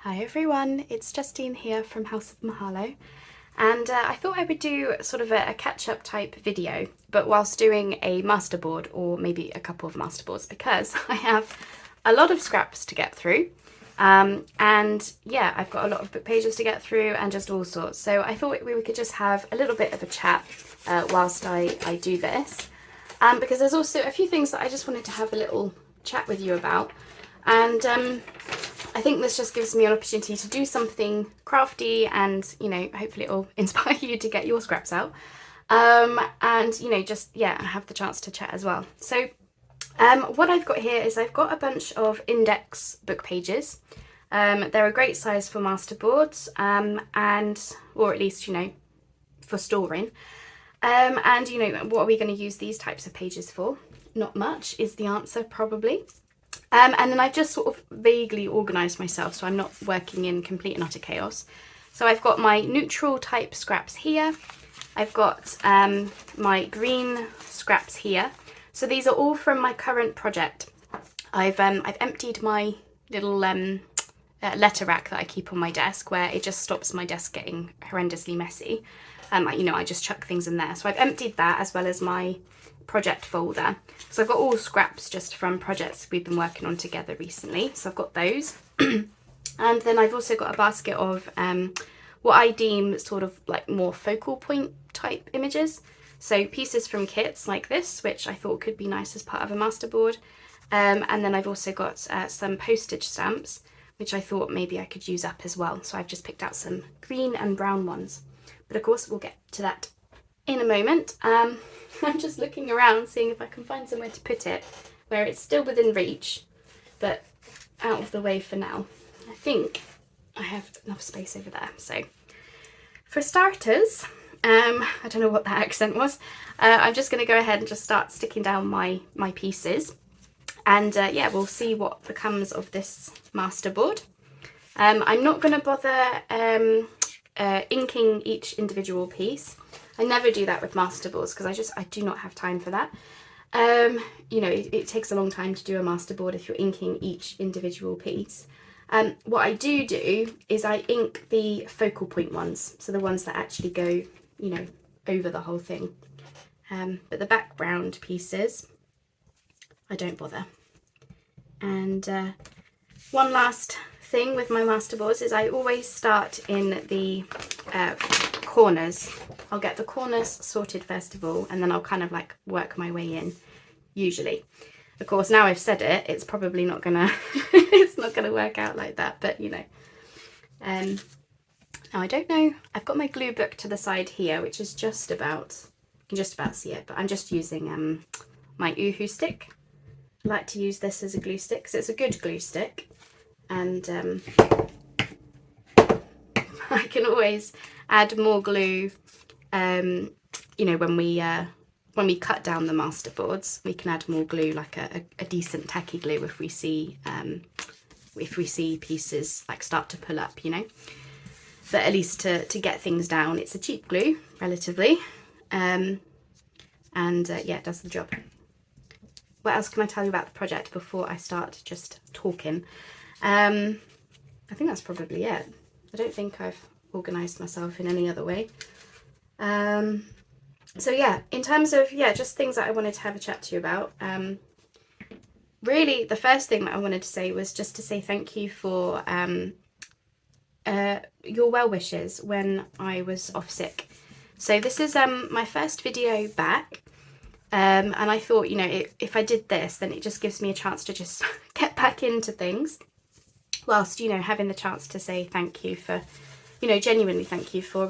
Hi everyone, it's Justine here from House of Mahalo, and I thought I would do sort of a catch-up type video, but whilst doing a masterboard, or maybe a couple of masterboards, because I have a lot of scraps to get through, and yeah, I've got a lot of book pages to get through and just all sorts, so I thought we could just have a little bit of a chat whilst I do this, because there's also a few things that I just wanted to have a little chat with you about, and I think this just gives me an opportunity to do something crafty and, you know, hopefully it'll inspire you to get your scraps out. And, you know, just, yeah, have the chance to chat as well. So what I've got here is I've got a bunch of index book pages. They're a great size for masterboards, or at least, you know, for storing. And, you know, what are we going to use these types of pages for? Not much is the answer, probably. And then I've just sort of vaguely organised myself so I'm not working in complete and utter chaos. So I've got my neutral type scraps here. I've got my green scraps here. So these are all from my current project. I've emptied my little letter rack that I keep on my desk where it just stops my desk getting horrendously messy. You know, I just chuck things in there. So I've emptied that as well as my project folder. So I've got all scraps just from projects we've been working on together recently. So I've got those. And then I've also got a basket of what I deem sort of like more focal point type images. So pieces from kits like this, which I thought could be nice as part of a masterboard. And then I've also got some postage stamps, which I thought maybe I could use up as well. So I've just picked out some green and brown ones. But of course we'll get to that in a moment. I'm just looking around seeing if I can find somewhere to put it where it's still within reach but out of the way for now. I think I have enough space over there. So for starters, I don't know what that accent was, I'm just going to go ahead and just start sticking down my pieces, and yeah, we'll see what becomes of this masterboard. I'm not going to bother inking each individual piece. I never do that with masterboards because I do not have time for that. You know, it takes a long time to do a masterboard if you're inking each individual piece. What I do is I ink the focal point ones, so the ones that actually go, you know, over the whole thing. But the background pieces, I don't bother. And one last thing with my masterboards is I always start in the corners. I'll get the corners sorted first of all, and then I'll kind of like work my way in, usually. Of course, now I've said it, it's probably not gonna it's not gonna work out like that, but you know. Now I don't know, I've got my glue book to the side here, which is just about, you can just about see it, but I'm just using my Uhu stick. I like to use this as a glue stick because it's a good glue stick, and I can always add more glue. You know, when we cut down the masterboards, we can add more glue, like a decent tacky glue, if we see pieces like start to pull up, you know. But at least to get things down, it's a cheap glue relatively, and yeah, it does the job. What else can I tell you about the project before I start just talking? I think that's probably it. I don't think I've organised myself in any other way. So yeah, in terms of, yeah, just things that I wanted to have a chat to you about, really the first thing that I wanted to say was just to say thank you for your well wishes when I was off sick. So this is my first video back, and I thought, you know, if I did this, then it just gives me a chance to just get back into things, whilst, you know, having the chance to say thank you for, you know, genuinely thank you for,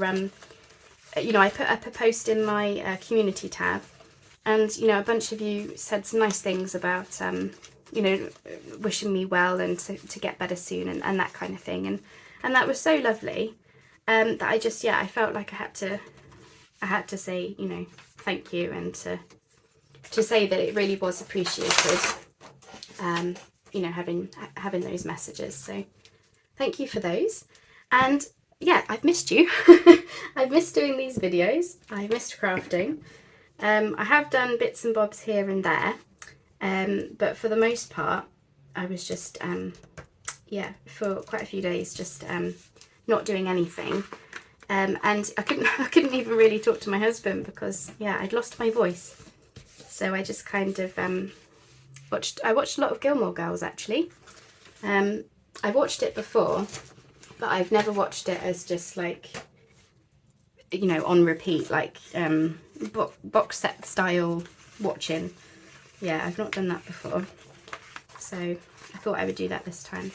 you know, I put up a post in my community tab, and, you know, a bunch of you said some nice things about, you know, wishing me well and to get better soon and that kind of thing. And that was so lovely, that I just, yeah, I felt like I had to say, you know, thank you, and to say that it really was appreciated, you know, having those messages. So thank you for those. And yeah, I've missed you. I've missed doing these videos. I missed crafting. I have done bits and bobs here and there, but for the most part I was just yeah, for quite a few days, just not doing anything. And I couldn't even really talk to my husband because, yeah, I'd lost my voice. So I just kind of watched a lot of Gilmore Girls, actually. I've watched it before, but I've never watched it as just like, you know, on repeat, like box set style watching. Yeah, I've not done that before. So I thought I would do that this time.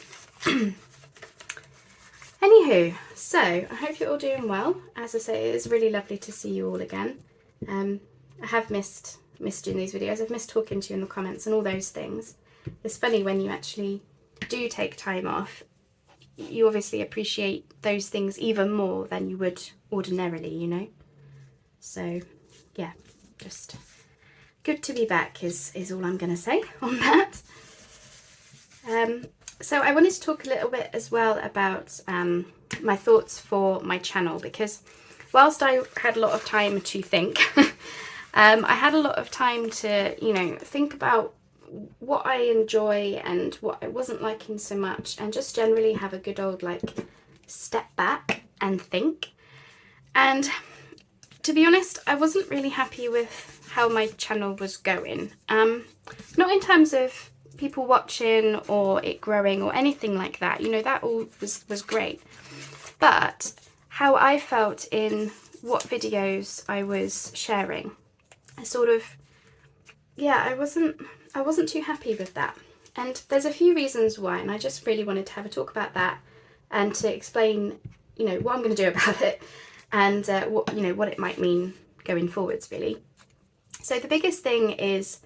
Anywho, so I hope you're all doing well. As I say, it's really lovely to see you all again. I have missed doing these videos. I've missed talking to you in the comments and all those things. It's funny when you actually do take time off, you obviously appreciate those things even more than you would ordinarily, you know. So yeah, just good to be back is all I'm going to say on that. So I wanted to talk a little bit as well about my thoughts for my channel, because whilst I had a lot of time to think, I had a lot of time to, you know, think about what I enjoy and what I wasn't liking so much, and just generally have a good old like step back and think. And to be honest, I wasn't really happy with how my channel was going. Not in terms of people watching or it growing or anything like that, you know, that all was great, but how I felt in what videos I was sharing, I sort of, yeah, I wasn't too happy with that. And there's a few reasons why, and I just really wanted to have a talk about that and to explain, you know, what I'm going to do about it, and what, you know, what it might mean going forwards, really. So the biggest thing is,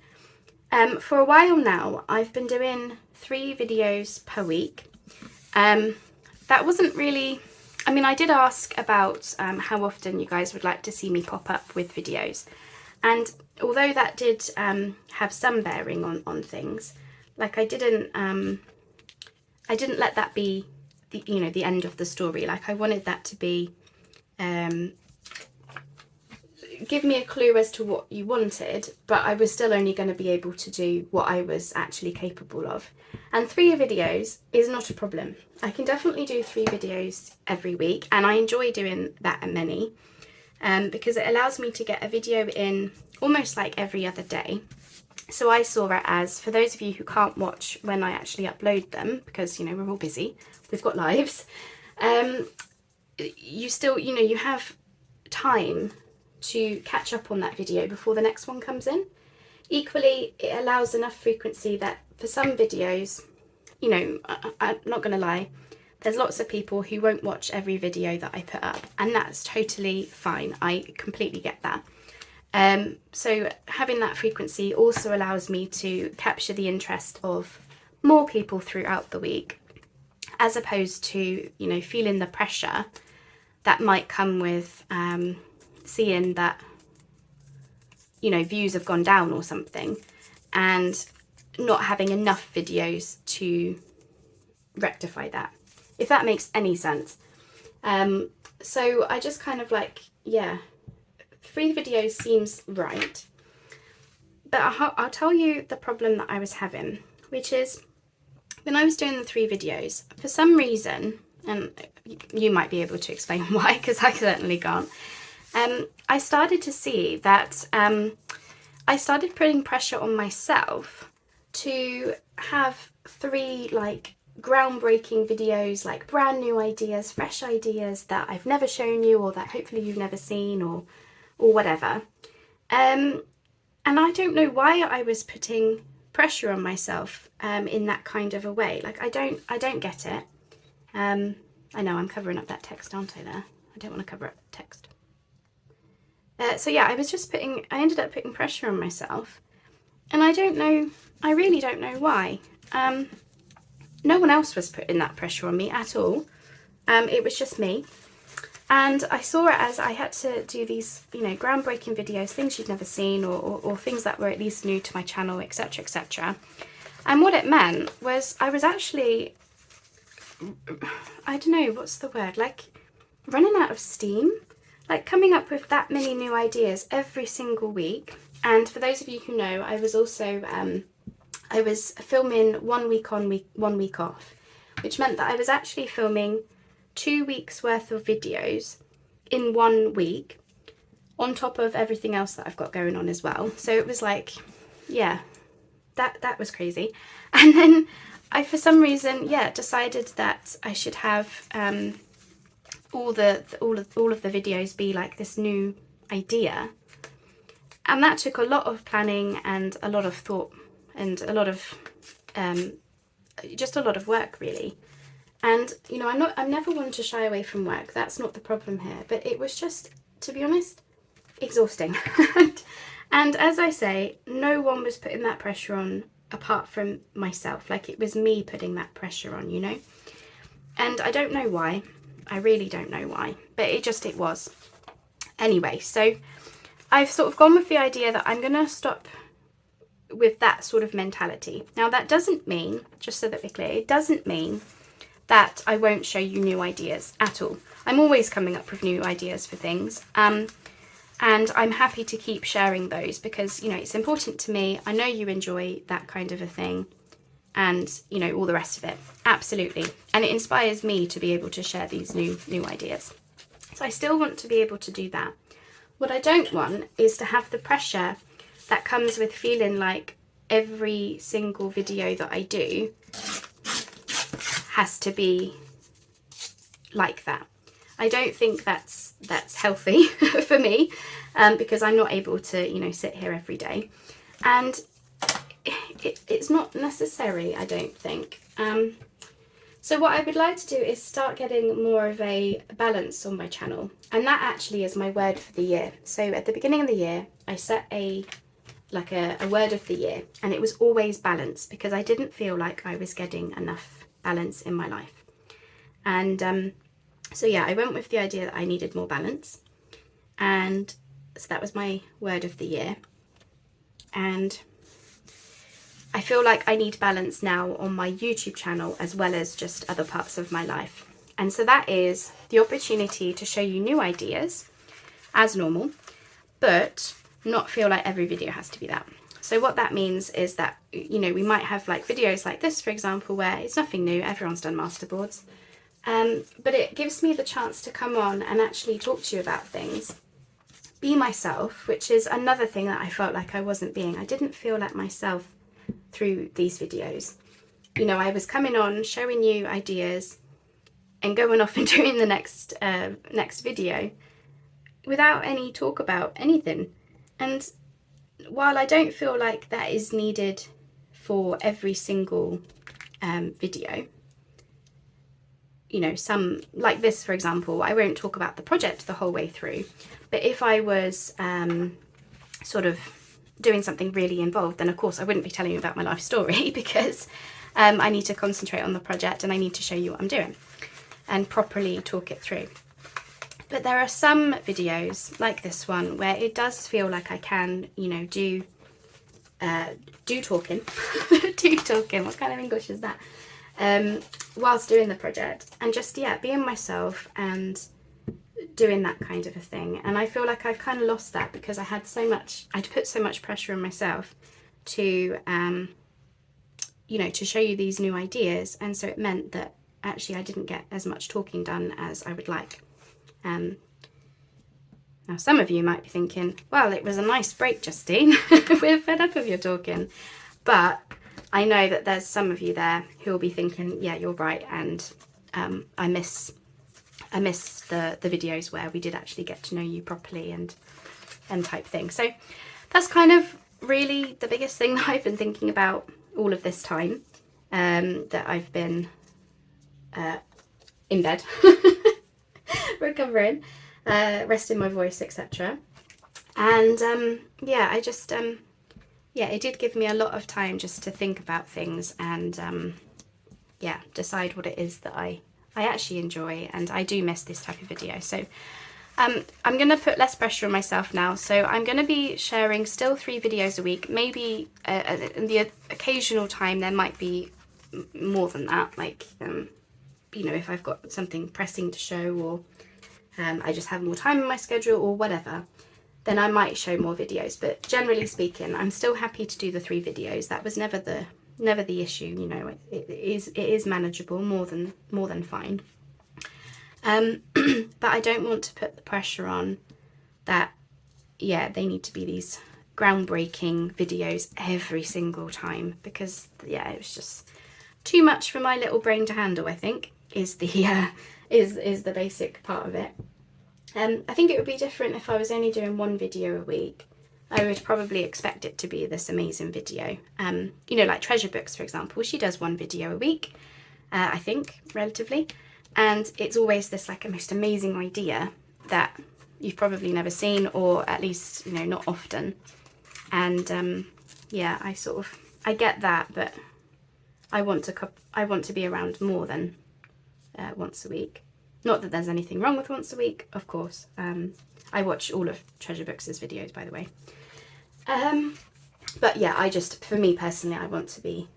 for a while now, I've been doing 3 videos per week. That wasn't really, I mean, I did ask about how often you guys would like to see me pop up with videos. And although that did have some bearing on things, like I didn't let that be the, you know, the end of the story. Like I wanted that to be, give me a clue as to what you wanted, but I was still only going to be able to do what I was actually capable of. And 3 videos is not a problem. I can definitely do 3 videos every week, and I enjoy doing that many, because it allows me to get a video in almost like every other day. So I saw it as, for those of you who can't watch when I actually upload them, because, you know, we're all busy, we've got lives, you still, you know, you have time to catch up on that video before the next one comes in. Equally, it allows enough frequency that for some videos, you know, I'm not going to lie, there's lots of people who won't watch every video that I put up, and that's totally fine. I completely get that. So having that frequency also allows me to capture the interest of more people throughout the week, as opposed to, you know, feeling the pressure that might come with seeing that, you know, views have gone down or something, and not having enough videos to rectify that, if that makes any sense. So I just kind of like, yeah, 3 videos seems right, but I'll tell you the problem that I was having, which is when I was doing the 3 videos, for some reason, and you might be able to explain why, because I certainly can't, I started to see that I started putting pressure on myself to have 3 like groundbreaking videos, like brand new ideas, fresh ideas that I've never shown you, or that hopefully you've never seen, or whatever. And I don't know why I was putting pressure on myself in that kind of a way. Like I don't get it. I know I'm covering up that text, aren't I there? I don't want to cover up the text. So yeah, I ended up putting pressure on myself, and I really don't know why. No one else was putting that pressure on me at all. It was just me. And I saw it as I had to do these, you know, groundbreaking videos, things you'd never seen, or things that were at least new to my channel, etc., etc. And what it meant was I was actually, I don't know, what's the word, like running out of steam. Like coming up with that many new ideas every single week. And for those of you who know, I was also I was filming 1 week on, 1 week off, which meant that I was actually filming 2 weeks worth of videos in 1 week, on top of everything else that I've got going on as well. So it was like, yeah, that was crazy. And then I, for some reason, yeah, decided that I should have all of the videos be like this new idea. And that took a lot of planning and a lot of thought and a lot of just a lot of work, really. And you know, I'm never one to shy away from work. That's not the problem here. But it was just, to be honest, exhausting. And as I say, no one was putting that pressure on apart from myself. Like, it was me putting that pressure on, you know. And I don't know why. I really don't know why. But it was. Anyway, so I've sort of gone with the idea that I'm going to stop with that sort of mentality. Now, that doesn't mean, just so that we're clear, it doesn't mean that I won't show you new ideas at all. I'm always coming up with new ideas for things. And I'm happy to keep sharing those because, you know, it's important to me. I know you enjoy that kind of a thing and, you know, all the rest of it. Absolutely. And it inspires me to be able to share these new ideas. So I still want to be able to do that. What I don't want is to have the pressure that comes with feeling like every single video that I do has to be like that. I don't think that's healthy for me, because I'm not able to, you know, sit here every day, and it's not necessary, I don't think. So what I would like to do is start getting more of a balance on my channel, and that actually is my word for the year. So at the beginning of the year, I set a word of the year, and it was always balance, because I didn't feel like I was getting enough balance in my life. And so yeah, I went with the idea that I needed more balance, and so that was my word of the year. And I feel like I need balance now on my YouTube channel as well as just other parts of my life. And so that is the opportunity to show you new ideas as normal, but not feel like every video has to be that. So what that means is that, you know, we might have like videos like this, for example, where it's nothing new, everyone's done masterboards. But it gives me the chance to come on and actually talk to you about things, be myself, which is another thing that I felt like I wasn't being. I didn't feel like myself through these videos. You know, I was coming on, showing you ideas and going off and doing the next video without any talk about anything. And while I don't feel like that is needed for every single video, you know, some like this, for example, I won't talk about the project the whole way through, but if I was sort of doing something really involved, then of course I wouldn't be telling you about my life story, because I need to concentrate on the project and I need to show you what I'm doing and properly talk it through. But there are some videos like this one where it does feel like I can, you know, do talking, do talking, what kind of English is that? Whilst doing the project, and just, yeah, being myself and doing that kind of a thing. And I feel like I've kind of lost that because I'd put so much pressure on myself to, you know, to show you these new ideas. And so it meant that actually I didn't get as much talking done as I would like. Now some of you might be thinking, well, it was a nice break, Justine. We're fed up of your talking. But I know that there's some of you there who will be thinking, yeah, you're right, and I miss the videos where we did actually get to know you properly and type thing. So that's kind of really the biggest thing that I've been thinking about all of this time, that I've been in bed, recovering, resting my voice, etc. And yeah, I just yeah, it did give me a lot of time just to think about things and yeah, decide what it is that I actually enjoy, and I do miss this type of video. So I'm going to put less pressure on myself now. So I'm going to be sharing still 3 videos a week. Maybe in the occasional time there might be more than that, like you know, if I've got something pressing to show, or I just have more time in my schedule or whatever, then I might show more videos. But generally speaking, I'm still happy to do the 3 videos. That was never never the issue, you know, it is manageable, more than fine. But I don't want to put the pressure on that, yeah, they need to be these groundbreaking videos every single time, because yeah, it was just too much for my little brain to handle, I think, is the is the basic part of it. I think it would be different if I was only doing one video a week. I would probably expect it to be this amazing video. You know, like Treasure Books, for example, she does one video a week, I think, relatively, and it's always this like a most amazing idea that you've probably never seen, or at least, you know, not often. And yeah, I get that, but I want to be around more than once a week. Not that there's anything wrong with once a week, of course. I watch all of Treasure Books' videos, by the way. But yeah, for me personally, I want to be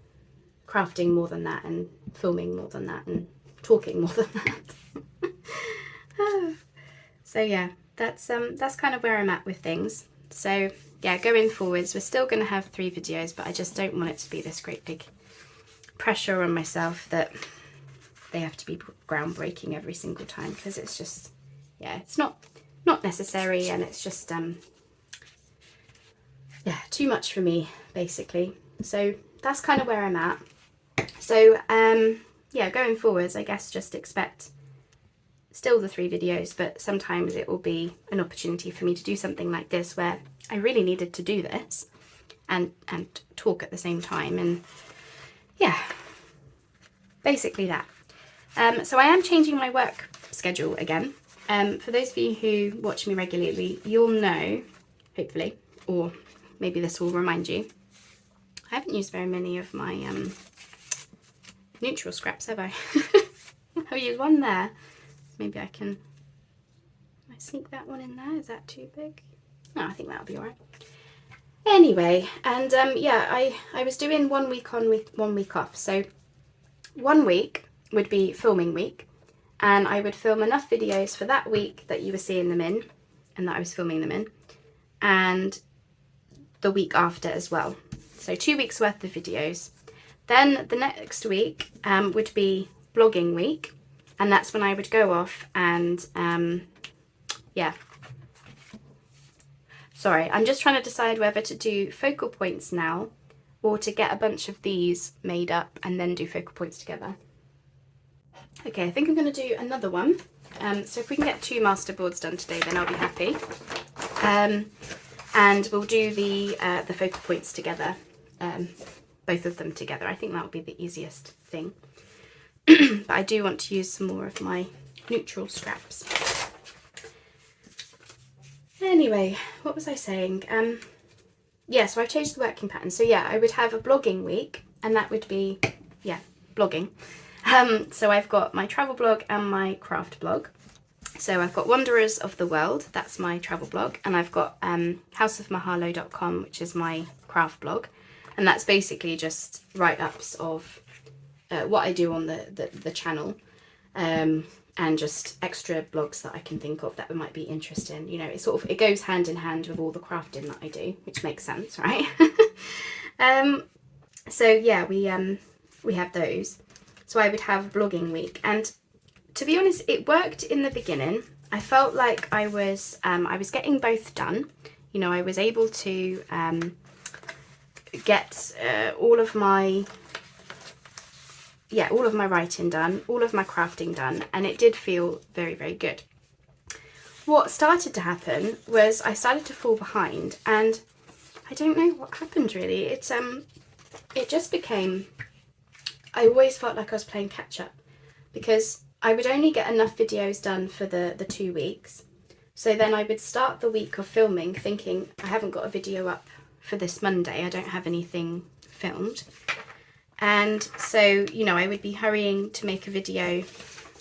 crafting more than that, and filming more than that, and talking more than that. So yeah, that's kind of where I'm at with things. So yeah, going forwards, we're still going to have 3 videos, but I just don't want it to be this great big pressure on myself that they have to be groundbreaking every single time, because it's just, yeah, it's not necessary, and it's just yeah, too much for me, basically. So that's kind of where I'm at. So yeah, going forwards, I guess just expect still the 3 videos, but sometimes it will be an opportunity for me to do something like this, where I really needed to do this and talk at the same time, and yeah, basically that. So I am changing my work schedule again. For those of you who watch me regularly, you'll know, hopefully, or maybe this will remind you, I haven't used very many of my neutral scraps, have I? I've used one there. Maybe I can sneak that one in there. Is that too big? No, I think that'll be alright. Anyway, and yeah, I was doing 1 week on, 1 week off. So 1 week would be filming week, and I would film enough videos for that week that you were seeing them in, and that I was filming them in, and the week after as well. So 2 weeks worth of videos. Then the next week would be blogging week, and that's when I would go off and yeah. Sorry, I'm just trying to decide whether to do focal points now, or to get a bunch of these made up and then do focal points together. Okay, I think I'm going to do another one. So if we can get 2 masterboards done today, then I'll be happy. And we'll do the focal points together, both of them together. I think that will be the easiest thing. But I do want to use some more of my neutral scraps. Anyway, what was I saying? Yeah, so I've changed the working pattern. So yeah, I would have a blogging week, and that would be, yeah, blogging. So I've got my travel blog and my craft blog. So I've got Wanderers of the World, that's my travel blog, and I've got houseofmahalo.com, which is my craft blog, and that's basically just write-ups of what I do on the channel, and just extra blogs that I can think of that might be interesting. You know, it goes hand in hand with all the crafting that I do, which makes sense, right? So yeah, we have those. So I would have blogging week, and to be honest, it worked in the beginning. I felt like I was getting both done. You know, I was able to get all of my writing done, all of my crafting done, and it did feel very, very good. What started to happen was I started to fall behind, and I don't know what happened really. It just became, I always felt like I was playing catch up, because I would only get enough videos done for the 2 weeks. So then I would start the week of filming thinking, I haven't got a video up for this Monday, I don't have anything filmed. And so, you know, I would be hurrying to make a video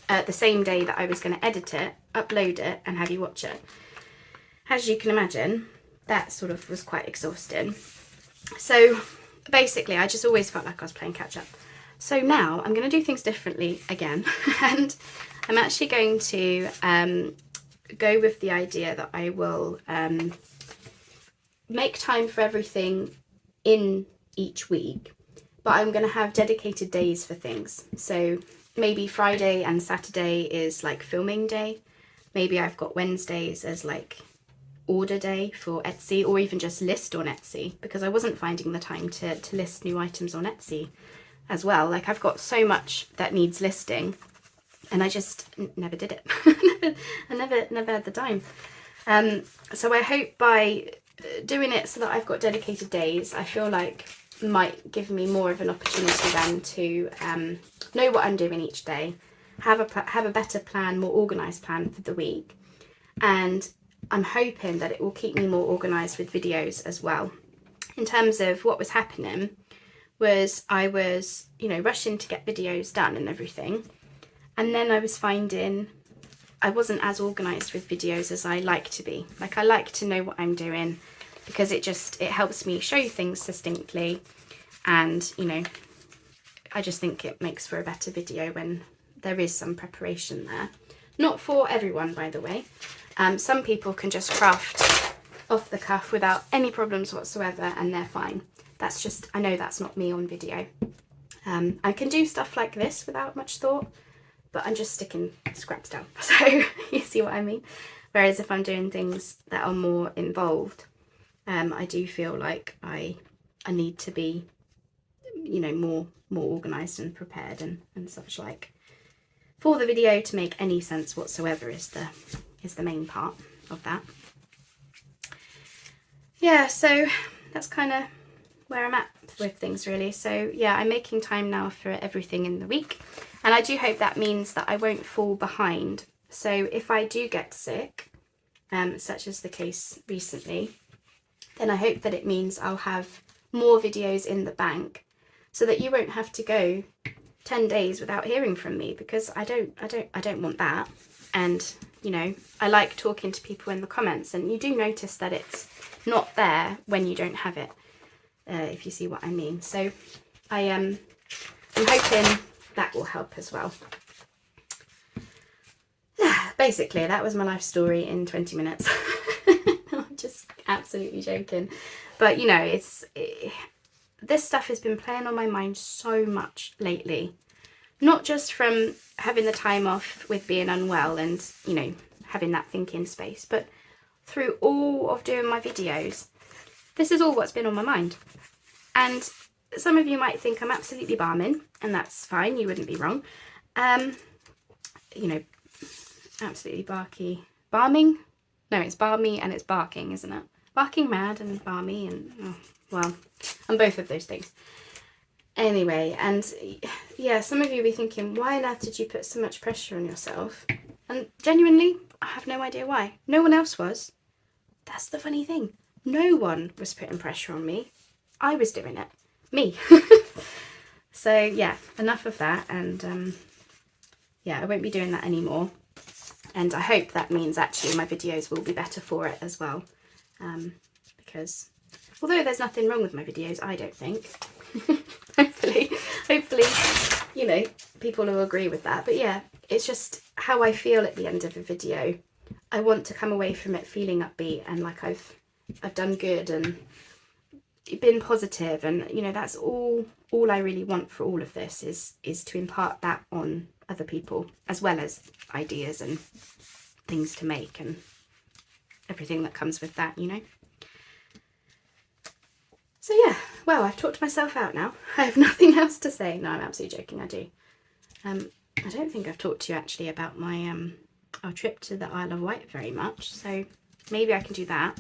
the same day that I was going to edit it, upload it, and have you watch it. As you can imagine, that sort of was quite exhausting. So basically, I just always felt like I was playing catch up. So now I'm going to do things differently again, and I'm actually going to go with the idea that I will make time for everything in each week, but I'm going to have dedicated days for things. So maybe Friday and Saturday is like filming day. Maybe I've got Wednesdays as like order day for Etsy, or even just list on Etsy, because I wasn't finding the time to list new items on Etsy as well. Like I've got so much that needs listing and I just never did it. I never had the time. So I hope by doing it so that I've got dedicated days, I feel like might give me more of an opportunity then to know what I'm doing each day, have a better plan, more organised plan for the week, and I'm hoping that it will keep me more organised with videos as well. In terms of what was happening was I was, you know, rushing to get videos done and everything, and then I was finding I wasn't as organised with videos as I like to be. Like I like to know what I'm doing because it helps me show things succinctly, and you know, I just think it makes for a better video when there is some preparation there. Not for everyone, by the way. Some people can just craft off the cuff without any problems whatsoever and they're fine. That's just, I know that's not me on video. I can do stuff like this without much thought, but I'm just sticking scraps down. So you see what I mean? Whereas if I'm doing things that are more involved, I do feel like I need to be, you know, more organised and prepared and such like. For the video to make any sense whatsoever is the main part of that. Yeah, so that's kind of where I'm at with things really. So yeah, I'm making time now for everything in the week, and I do hope that means that I won't fall behind. So if I do get sick, such as the case recently, then I hope that it means I'll have more videos in the bank so that you won't have to go 10 days without hearing from me, because I don't want that. And you know, I like talking to people in the comments, and you do notice that it's not there when you don't have it, if you see what I mean. So I'm hoping that will help as well. Basically, that was my life story in 20 minutes. I'm just absolutely joking. But you know, this stuff has been playing on my mind so much lately. Not just from having the time off with being unwell and, you know, having that thinking space, but through all of doing my videos. This is all what's been on my mind. And some of you might think I'm absolutely barming, and that's fine, you wouldn't be wrong. You know, absolutely barky. Barming? No, it's barmy and it's barking, isn't it? Barking mad and barmy and, oh, well, I'm both of those things. Anyway, and yeah, some of you will be thinking, why on earth did you put so much pressure on yourself? And genuinely, I have no idea why. No one else was. That's the funny thing. No one was putting pressure on me. I was doing it. Me. So yeah, enough of that. And yeah, I won't be doing that anymore. And I hope that means actually my videos will be better for it as well. Because although there's nothing wrong with my videos, I don't think. hopefully, you know, people will agree with that. But yeah, it's just how I feel at the end of a video. I want to come away from it feeling upbeat and like I've done good and been positive, and you know, that's all I really want for all of this is to impart that on other people, as well as ideas and things to make and everything that comes with that, you know. So yeah, well, I've talked myself out now. I have nothing else to say. No, I'm absolutely joking, I do. I don't think I've talked to you actually about my our trip to the Isle of Wight very much, so maybe I can do that.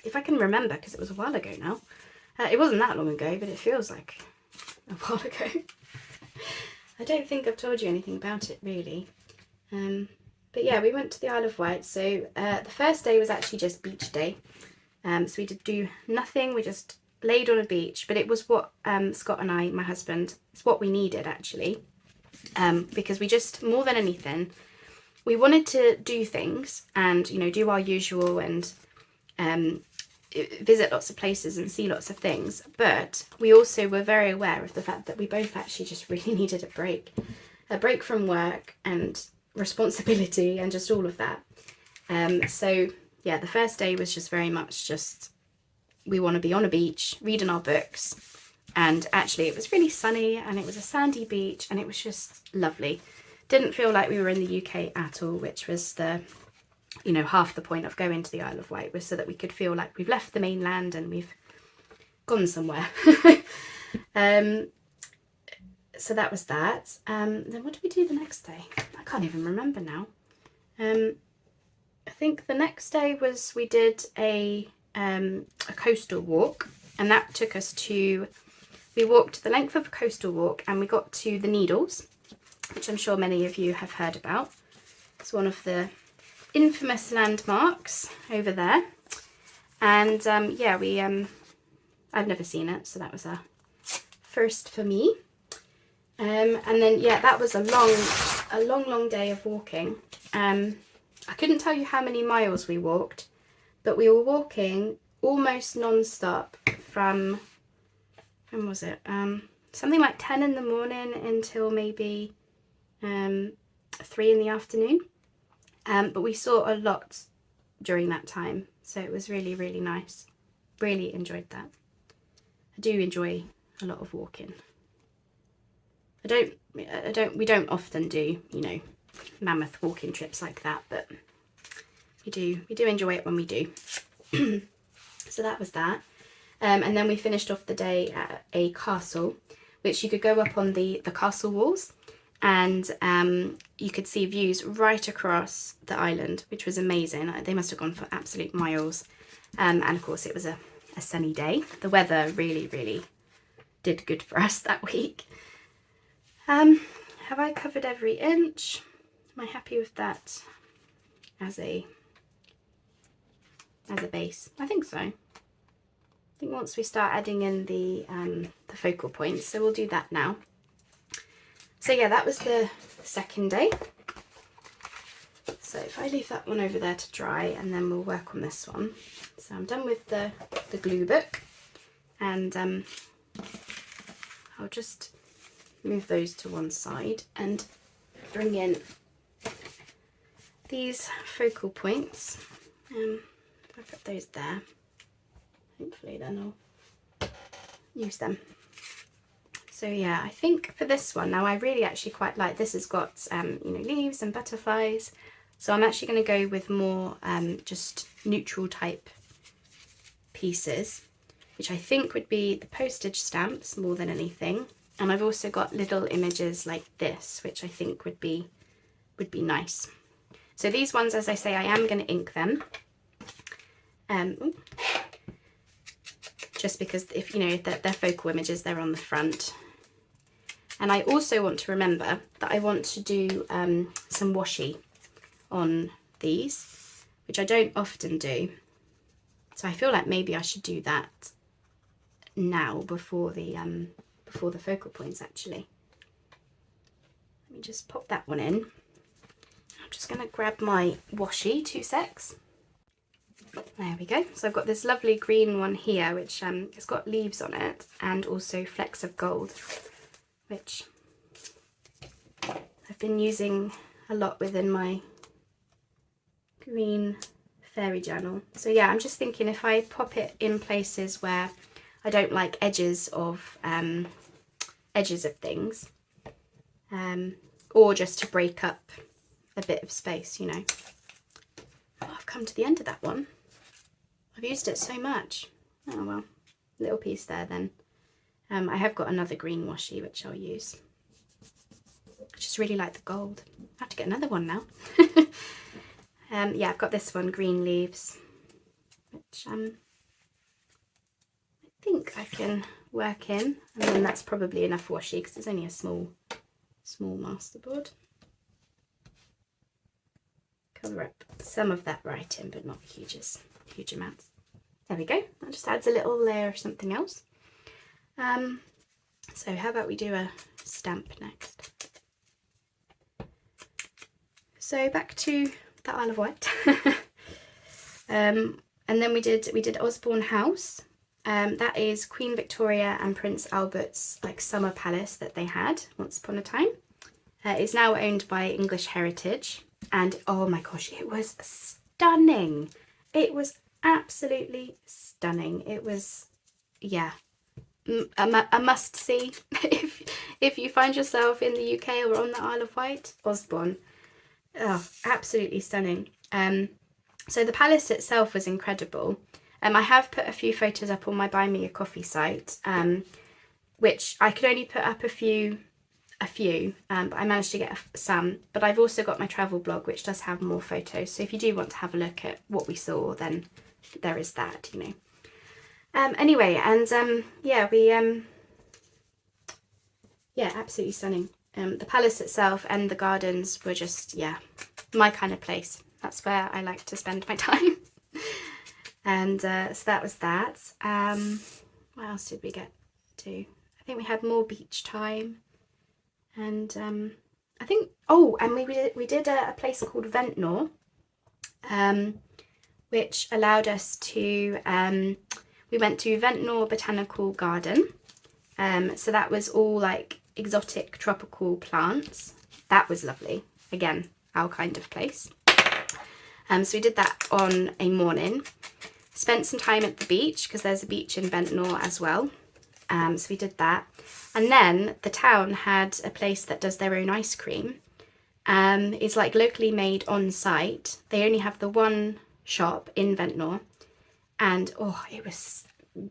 If I can remember, because it was a while ago now. It wasn't that long ago, but it feels like a while ago. I don't think I've told you anything about it, really. But yeah, we went to the Isle of Wight. So the first day was actually just beach day. So we did do nothing. We just laid on a beach. But it was what Scott and I, my husband, it's what we needed, actually. Because we just, more than anything, we wanted to do things and, you know, do our usual and visit lots of places and see lots of things. But we also were very aware of the fact that we both actually just really needed a break from work and responsibility and just all of that. So yeah, the first day was just very much just, we want to be on a beach, reading our books, And actually it was really sunny and it was a sandy beach and it was just lovely. Didn't feel like we were in the UK at all, which was the, you know, half the point of going to the Isle of Wight, was so that we could feel like we've left the mainland and we've gone somewhere. So that was that. Then what did we do the next day? I can't even remember now. I think the next day was we did a coastal walk, and that took us to, we walked the length of a coastal walk and we got to the Needles, which I'm sure many of you have heard about. It's one of the infamous landmarks over there. And yeah, I've never seen it, so that was a first for me. And then yeah, that was a long day of walking. I couldn't tell you how many miles we walked, but we were walking almost non-stop from, when was it? Something like 10 in the morning until maybe 3 in the afternoon. But we saw a lot during that time, so it was really, really nice. Really enjoyed that. I do enjoy a lot of walking. We don't often do, you know, mammoth walking trips like that, but we do enjoy it when we do. So that was that. And then we finished off the day at a castle, which you could go up on the castle walls, and you could see views right across the island, which was amazing. They must have gone for absolute miles. And of course it was a sunny day. The weather really, really did good for us that week. Have I covered every inch? Am I happy with that as a base? I think so. I think once we start adding in the focal points, so we'll do that now. So yeah, that was the second day. So if I leave that one over there to dry, and then we'll work on this one. So I'm done with the glue book, and I'll just move those to one side and bring in these focal points. If I put those there, hopefully then I'll use them. So yeah, I think for this one, now I really actually quite like, this has got you know, leaves and butterflies, so I'm actually going to go with more just neutral type pieces, which I think would be the postage stamps more than anything. And I've also got little images like this, which I think would be nice. So these ones, as I say, I am going to ink them. Just because, if you know, they're focal images, they're on the front. And I also want to remember that I want to do some washi on these, which I don't often do. So I feel like maybe I should do that now before the focal points actually. Let me just pop that one in. I'm just going to grab my washi, 2 secs. There we go. So I've got this lovely green one here, which has got leaves on it and also flecks of gold, which I've been using a lot within my green fairy journal. So yeah, I'm just thinking if I pop it in places where I don't like edges of things, or just to break up a bit of space, you know. Oh, I've come to the end of that one. I've used it so much. Oh well, little piece there then. I have got another green washi which I'll use. I just really like the gold. I have to get another one now. Yeah, I've got this one, green leaves, which I think I can work in, and then that's probably enough washi because it's only a small masterboard. Cover up some of that writing, but not huge amounts. There we go. That just adds a little layer of something else. So how about we do a stamp next? So back to the Isle of Wight. And then we did Osborne House. That is Queen Victoria and Prince Albert's like summer palace that they had once upon a time. It's now owned by English Heritage, and oh my gosh, it was stunning. It was absolutely stunning. It was, yeah, a must see if you find yourself in the UK or on the Isle of Wight. Osborne, oh, absolutely stunning. So the palace itself was incredible. I have put a few photos up on my Buy Me a Coffee site, which I could only put up a few, but I managed to get some. But I've also got my travel blog, which does have more photos. So if you do want to have a look at what we saw, then there is that, you know. Anyway, and yeah, yeah, absolutely stunning. The palace itself and the gardens were just, yeah, my kind of place. That's where I like to spend my time. And so that was that. What else did we get to? I think we had more beach time. And I think, oh, and we did a place called Ventnor, which allowed us to, we went to Ventnor Botanical Garden. So that was all like exotic tropical plants. That was lovely. Again, our kind of place. So we did that on a morning. Spent some time at the beach because there's a beach in Ventnor as well. So we did that. And then the town had a place that does their own ice cream. It's like locally made on site. They only have the one shop in Ventnor. And oh, it was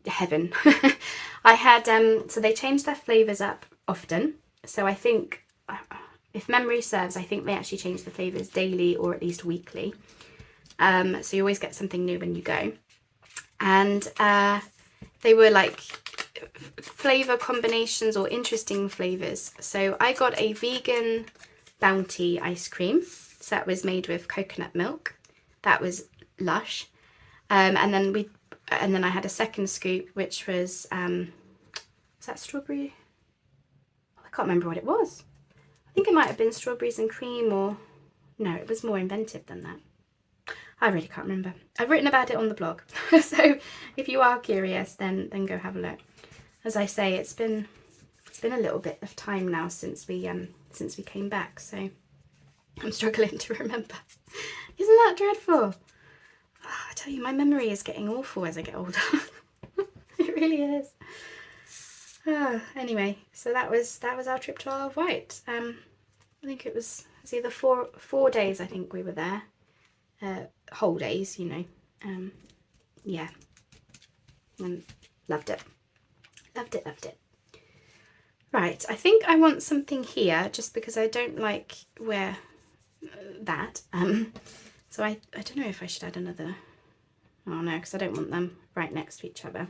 heaven. I had, so they change their flavours up often. So I think, if memory serves, I think they actually change the flavours daily or at least weekly. So you always get something new when you go. And they were like flavour combinations or interesting flavours. So I got a vegan bounty ice cream. So that was made with coconut milk. That was lush. And then I had a second scoop, which was that strawberry? I can't remember what it was. I think it might have been strawberries and cream, or no, it was more inventive than that. I really can't remember. I've written about it on the blog, so if you are curious, then go have a look. As I say, it's been a little bit of time now since we came back, so I'm struggling to remember. Isn't that dreadful? Oh, I tell you, my memory is getting awful as I get older. It really is. Anyway, so that was our trip to Isle of Wight. I think it was either four days. I think we were there. Whole days, you know. Yeah, and loved it. Loved it. Right, I think I want something here just because I don't like where that. So I don't know if I should add another. Oh no, because I don't want them right next to each other.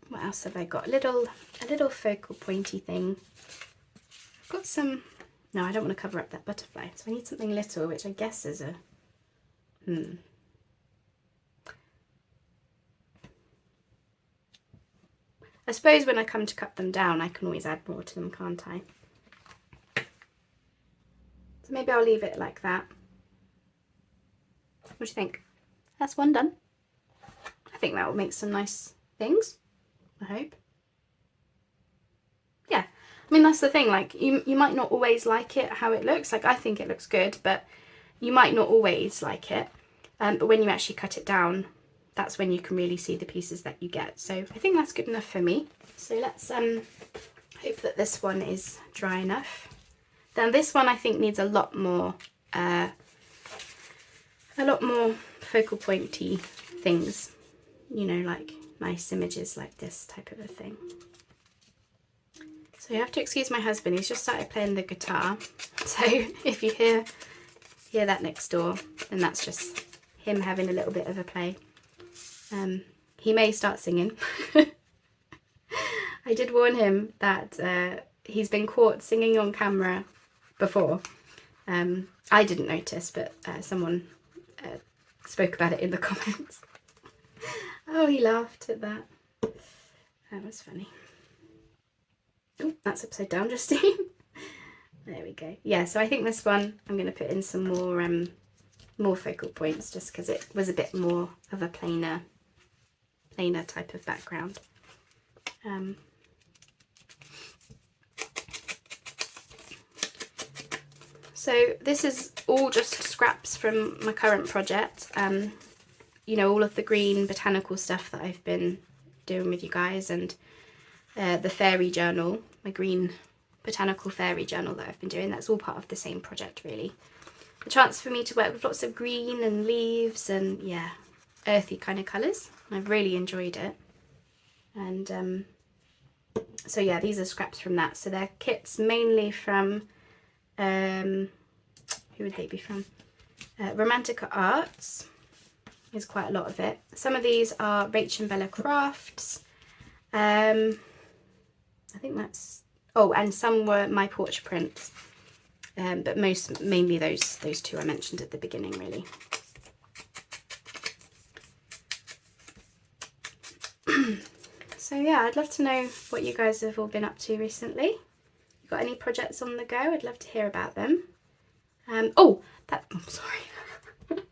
What else have I got? A little focal pointy thing. I've got some. No, I don't want to cover up that butterfly, so I need something little, which I guess is a. I suppose when I come to cut them down, I can always add more to them, can't I? So maybe I'll leave it like that. What do you think? That's one done. I think that will make some nice things, I hope. Yeah, I mean, that's the thing, like, you might not always like it how it looks. Like, I think it looks good, but you might not always like it. But when you actually cut it down, that's when you can really see the pieces that you get. So I think that's good enough for me. So let's hope that this one is dry enough. Then this one I think needs a lot more focal pointy things, you know, like nice images like this type of a thing. So you have to excuse my husband, he's just started playing the guitar. So if you hear that next door, then that's just him having a little bit of a play. He may start singing. I did warn him that he's been caught singing on camera before. I didn't notice, but someone spoke about it in the comments. Oh, he laughed at that. That was funny. Oh, that's upside down, Justine. There we go. Yeah, so I think this one I'm going to put in some more focal points, just because it was a bit more of a plainer type of background. So this is all just scraps from my current project. You know, all of the green botanical stuff that I've been doing with you guys, and the fairy journal, my green botanical fairy journal that I've been doing, that's all part of the same project really. A chance for me to work with lots of green and leaves and yeah, earthy kind of colours. I've really enjoyed it. And so yeah, these are scraps from that. So they're kits mainly from, who would they be from? Romantica Arts is quite a lot of it. Some of these are Rach and Bella Crafts. I think that's, oh, and some were My Porch Prints. But mainly those two I mentioned at the beginning really. So yeah, I'd love to know what you guys have all been up to recently. You got any projects on the go? I'd love to hear about them. I'm sorry.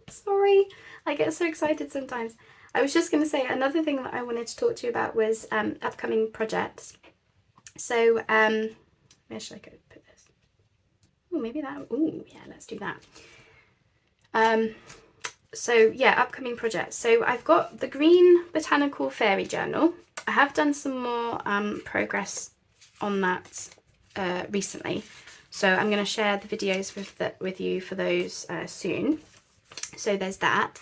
Sorry, I get so excited sometimes. I was just going to say another thing that I wanted to talk to you about was upcoming projects. So where should I go put this? Oh, maybe that. Oh yeah, let's do that. So yeah, upcoming projects. So I've got the Green Botanical Fairy Journal. I have done some more progress on that recently, so I'm going to share the videos with you for those soon. So there's that.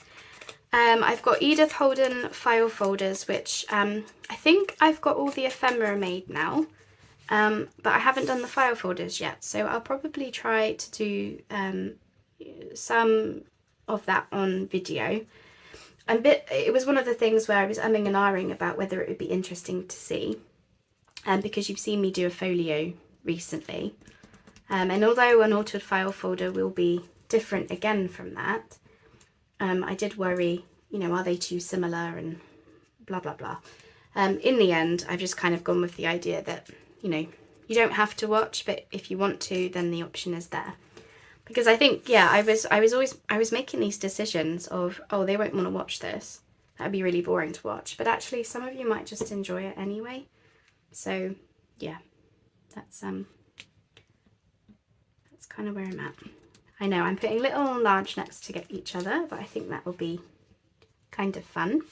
I've got Edith Holden file folders, which I think I've got all the ephemera made now, but I haven't done the file folders yet, so I'll probably try to do some of that on video. It was one of the things where I was umming and ahhing about whether it would be interesting to see, because you've seen me do a folio recently, and although an altered file folder will be different again from that, I did worry, you know, are they too similar and blah blah blah. In the end, I've just kind of gone with the idea that, you know, you don't have to watch, but if you want to, then the option is there. Because I think, yeah, I was making these decisions of, oh, they won't want to watch this. That'd be really boring to watch. But actually, some of you might just enjoy it anyway. So, yeah, that's kind of where I'm at. I know I'm putting little and large next to get each other, but I think that will be kind of fun.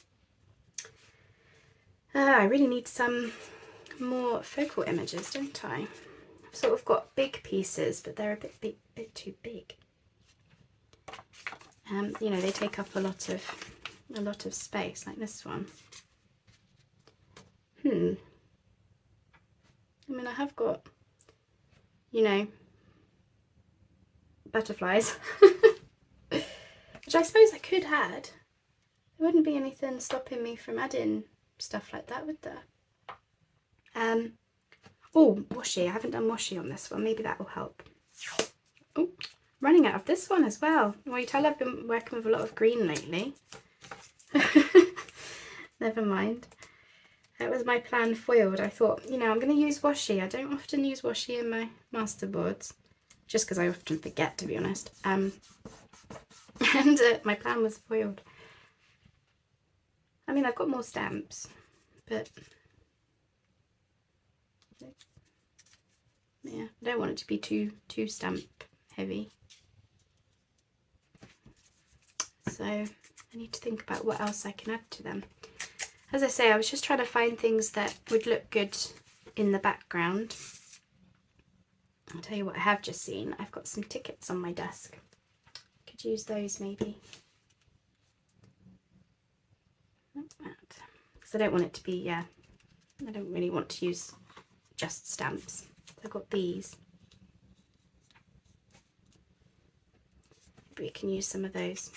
I really need some more focal images, don't I? Sort of got big pieces, but they're a bit too big. You know, they take up a lot of space, like this one. I mean, I have got, you know, butterflies, which I suppose I could add. There wouldn't be anything stopping me from adding stuff like that, would there? Oh, washi. I haven't done washi on this one. Maybe that will help. Oh, running out of this one as well. Well, you tell I've been working with a lot of green lately. Never mind. That was my plan foiled. I thought, you know, I'm going to use washi. I don't often use washi in my masterboards, just because I often forget, to be honest. And my plan was foiled. I mean, I've got more stamps, but yeah, I don't want it to be too stamp heavy. So I need to think about what else I can add to them. As I say, I was just trying to find things that would look good in the background. I'll tell you what I have just seen. I've got some tickets on my desk. Could use those maybe. Like that. Because I don't want it to be, yeah, I don't really want to use just stamps. I've got these. Maybe we can use some of those.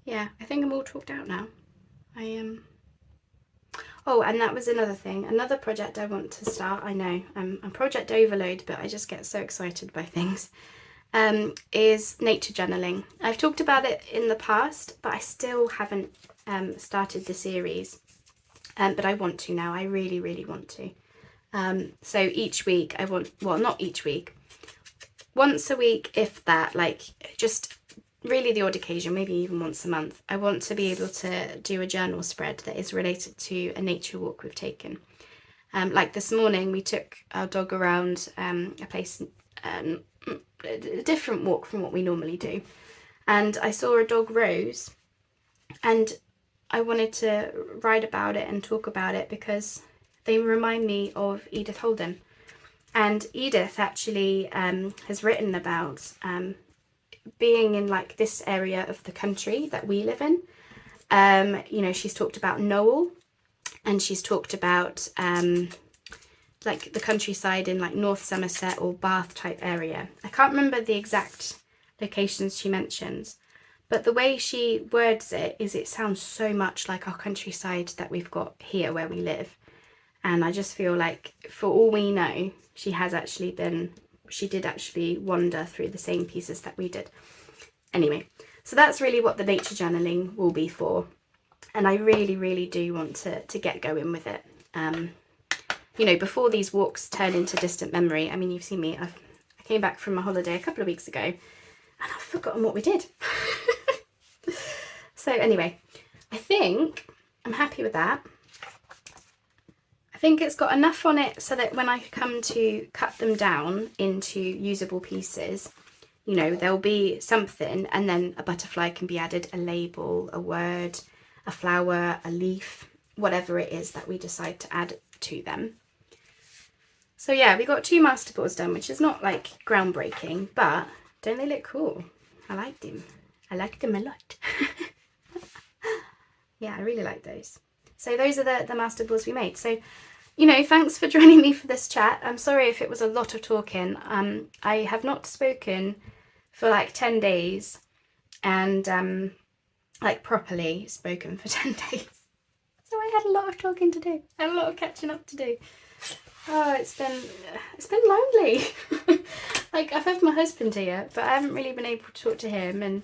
Yeah, I think I'm all talked out now. I am. Oh, and that was another thing. Another project I want to start. I know I'm project overload, but I just get so excited by things. Is nature journaling. I've talked about it in the past, but I still haven't started the series. But I want to now. I really, really want to. So each week I want, well, not each week, once a week, if that, like just really the odd occasion, maybe even once a month, I want to be able to do a journal spread that is related to a nature walk we've taken. Like this morning we took our dog around a place, a different walk from what we normally do, and I saw a dog Rose, and I wanted to write about it and talk about it because they remind me of Edith Holden. And Edith actually has written about being in like this area of the country that we live in. You know, she's talked about Knowle, and she's talked about like the countryside in like North Somerset or Bath type area. I can't remember the exact locations she mentions, but the way she words it is, it sounds so much like our countryside that we've got here where we live. And I just feel like, for all we know, she did actually wander through the same pieces that we did. Anyway, so that's really what the nature journaling will be for. And I really, really do want to get going with it. You know, before these walks turn into distant memory. I mean, you've seen me. I came back from a holiday a couple of weeks ago and I've forgotten what we did. So anyway, I think I'm happy with that. I think it's got enough on it so that when I come to cut them down into usable pieces, you know, there'll be something, and then a butterfly can be added, a label, a word, a flower, a leaf, whatever it is that we decide to add to them. So yeah, we got 2 masterboards done, which is not like groundbreaking, but don't they look cool? I like them. I like them a lot. Yeah, I really like those. So those are the masterboards we made. So, you know, thanks for joining me for this chat. I'm sorry if it was a lot of talking. I have not spoken for like 10 days, and like properly spoken for 10 days. So I had a lot of talking to do, and a lot of catching up to do. Oh, it's been lonely. Like, I've had my husband here, but I haven't really been able to talk to him, and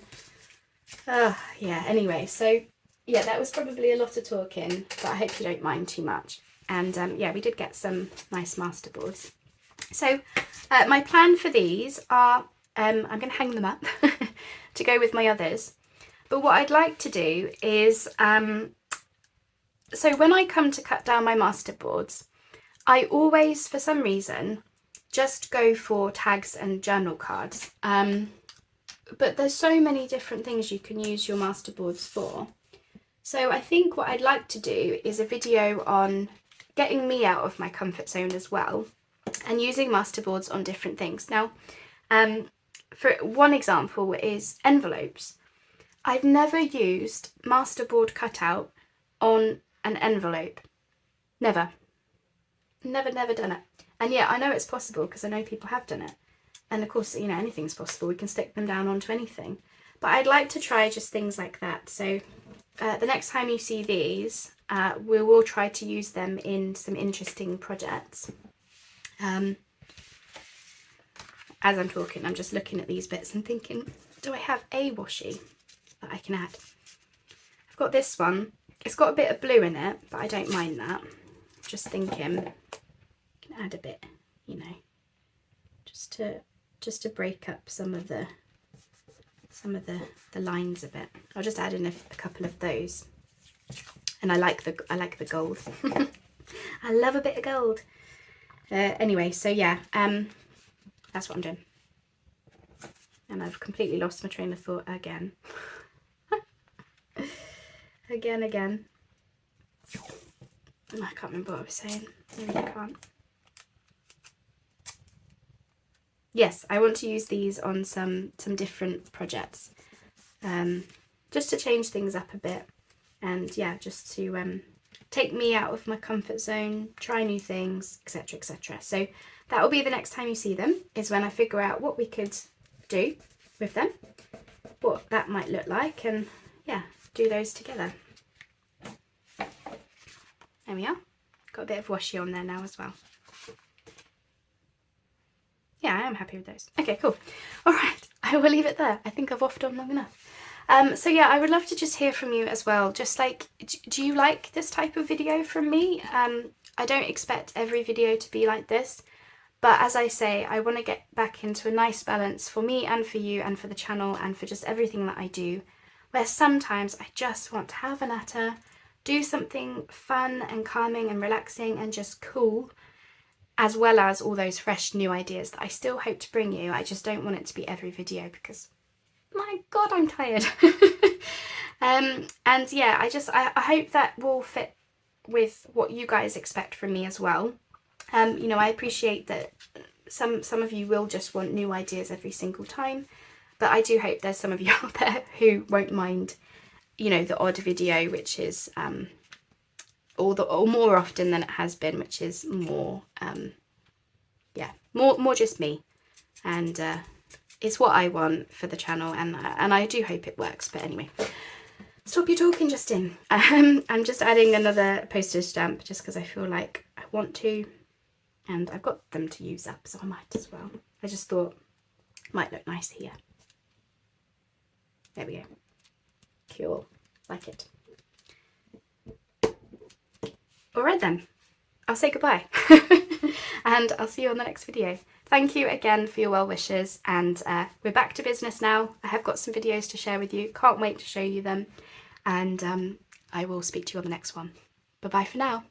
yeah, anyway, so yeah, that was probably a lot of talking, but I hope you don't mind too much. And yeah, we did get some nice masterboards. So my plan for these are, I'm going to hang them up to go with my others. But what I'd like to do is, so when I come to cut down my masterboards, I always, for some reason, just go for tags and journal cards. But there's so many different things you can use your masterboards for. So I think what I'd like to do is a video on getting me out of my comfort zone as well, and using masterboards on different things. Now, for one example is envelopes. I've never used masterboard cutout on an envelope. Never done it. And yeah, I know it's possible because I know people have done it. And of course, you know, anything's possible. We can stick them down onto anything. But I'd like to try just things like that. So the next time you see these, we will try to use them in some interesting projects. As I'm talking, I'm just looking at these bits and thinking, do I have a washi that I can add? I've got this one. It's got a bit of blue in it, but I don't mind that. Just thinking, I can add a bit, you know, just to break up some of the lines a bit. I'll just add in a couple of those. And I like the gold. I love a bit of gold. Anyway, so yeah, that's what I'm doing. And I've completely lost my train of thought again. again. I can't remember what I was saying. Maybe I can't. Yes, I want to use these on some different projects, just to change things up a bit, and yeah, just to take me out of my comfort zone, try new things, etc, etc. So that will be the next time you see them, is when I figure out what we could do with them, what that might look like, and yeah, do those together. There we are. Got a bit of washi on there now as well. Yeah, I am happy with those. Okay, cool. All right, I will leave it there. I think I've waffled on long enough. So yeah, I would love to just hear from you as well. Just like, do you like this type of video from me? I don't expect every video to be like this, but as I say, I want to get back into a nice balance for me and for you and for the channel and for just everything that I do, where sometimes I just want to have a natter, do something fun and calming and relaxing and just cool, as well as all those fresh new ideas that I still hope to bring you. I just don't want it to be every video because, my God, I'm tired. And yeah, I hope that will fit with what you guys expect from me as well. You know, I appreciate that some of you will just want new ideas every single time, but I do hope there's some of you out there who won't mind, you know, the odd video which is or more often than it has been, which is more yeah, more just me, and it's what I want for the channel, and I do hope it works. But anyway, stop your talking, Justin. I'm just adding another postage stamp just because I feel like I want to, and I've got them to use up, so I might as well. I just thought it might look nice here. There we go. Cool. Like it. Alright then, I'll say goodbye. And I'll see you on the next video. Thank you again for your well wishes, and we're back to business now. I have got some videos to share with you. Can't wait to show you them, and I will speak to you on the next one. Bye bye for now.